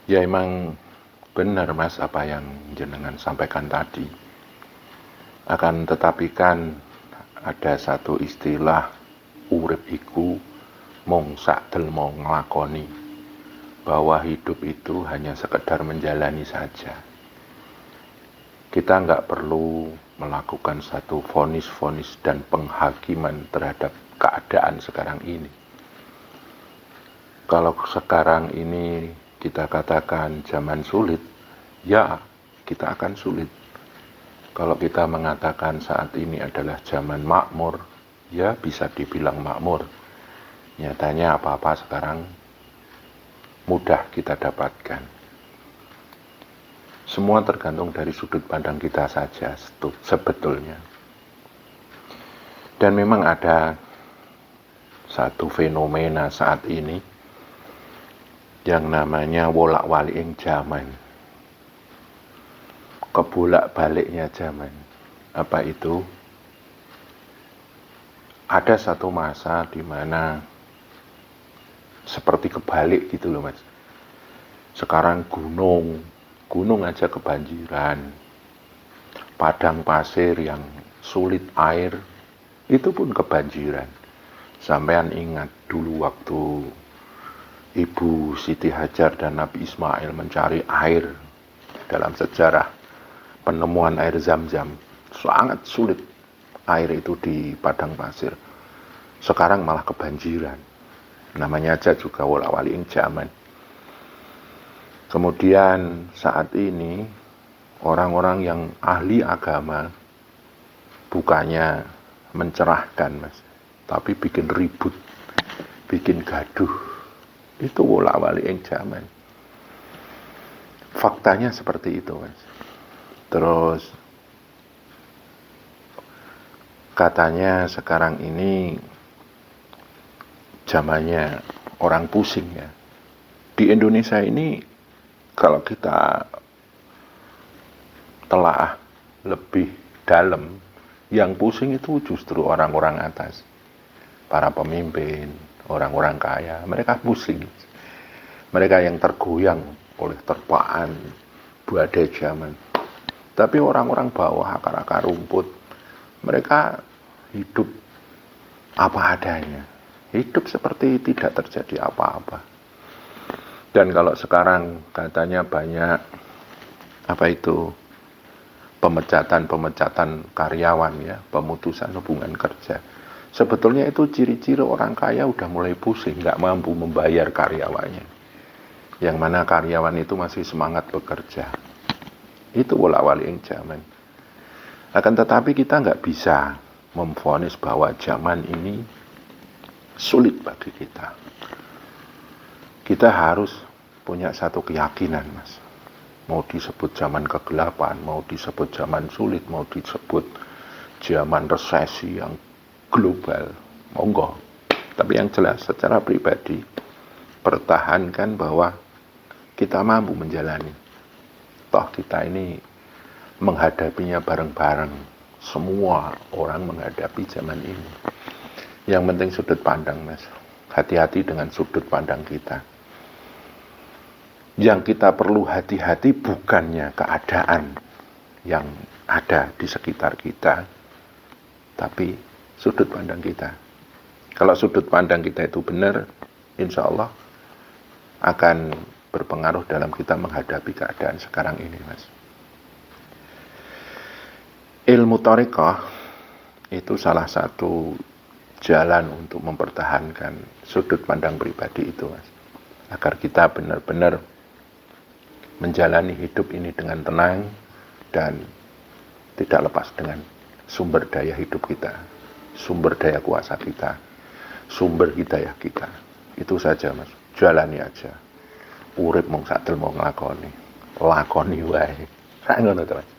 Ya emang benar Mas apa yang jenengan sampaikan tadi. Akan tetapi kan ada satu istilah urip iku mung sak delmo nglakoni, bahwa hidup itu hanya sekedar menjalani saja. Kita nggak perlu melakukan satu vonis-vonis dan penghakiman terhadap keadaan sekarang ini. Kalau sekarang ini kita katakan zaman sulit, ya kita akan sulit. Kalau kita mengatakan saat ini adalah zaman makmur, ya bisa dibilang makmur. Nyatanya apa-apa sekarang mudah kita dapatkan. Semua tergantung dari sudut pandang kita saja sebetulnya. Dan memang ada satu fenomena saat ini yang namanya wolak-waliking zaman. Kebolak-baliknya zaman. Apa itu? Ada satu masa di mana seperti kebalik gitu loh Mas. Sekarang gunung aja kebanjiran. Padang pasir yang sulit air, itu pun kebanjiran. Sampean ingat dulu waktu Ibu Siti Hajar dan Nabi Ismail mencari air dalam sejarah penemuan air Zam-Zam. Sangat sulit air itu di padang pasir. Sekarang malah kebanjiran. Namanya aja juga wolak-waliking zaman. Kemudian saat ini orang-orang yang ahli agama bukannya mencerahkan Mas, tapi bikin ribut, bikin gaduh. Itu wolak-waliking zaman. Faktanya seperti itu Mas. Terus katanya sekarang ini zamannya orang pusing ya. Di Indonesia ini kalau kita telah lebih dalam, yang pusing itu justru orang-orang atas. Para pemimpin, orang-orang kaya, mereka pusing. Mereka yang tergoyang oleh terpaan badai zaman. Tapi orang-orang bawah, akar-akar rumput, mereka hidup apa adanya. Hidup seperti tidak terjadi apa-apa. Dan kalau sekarang katanya banyak pemecatan karyawan ya, pemutusan hubungan kerja. Sebetulnya itu ciri-ciri orang kaya udah mulai pusing, nggak mampu membayar karyawannya. Yang mana karyawan itu masih semangat bekerja. Itu wolak-waliking zaman. Akan tetapi kita nggak bisa memvonis bahwa zaman ini sulit bagi kita. Kita harus punya satu keyakinan Mas. Mau disebut zaman kegelapan, mau disebut zaman sulit, mau disebut zaman resesi yang global, monggo. Tapi yang jelas secara pribadi, pertahankan bahwa kita mampu menjalani. Toh kita ini menghadapinya bareng-bareng. Semua orang menghadapi zaman ini. Yang penting sudut pandang Mas. Hati-hati dengan sudut pandang kita. Yang kita perlu hati-hati bukannya keadaan yang ada di sekitar kita, tapi sudut pandang kita. Kalau sudut pandang kita itu benar, insya Allah akan berpengaruh dalam kita menghadapi keadaan sekarang ini Mas. Ilmu thariqah itu salah satu jalan untuk mempertahankan sudut pandang pribadi itu Mas. Agar kita benar-benar menjalani hidup ini dengan tenang dan tidak lepas dengan sumber daya hidup kita, sumber daya kuasa kita, sumber hidayah kita. Itu saja Mas, jalani aja. Urip mung sak delmo nglakoni, lakoni wae. Sak ngono to Mas.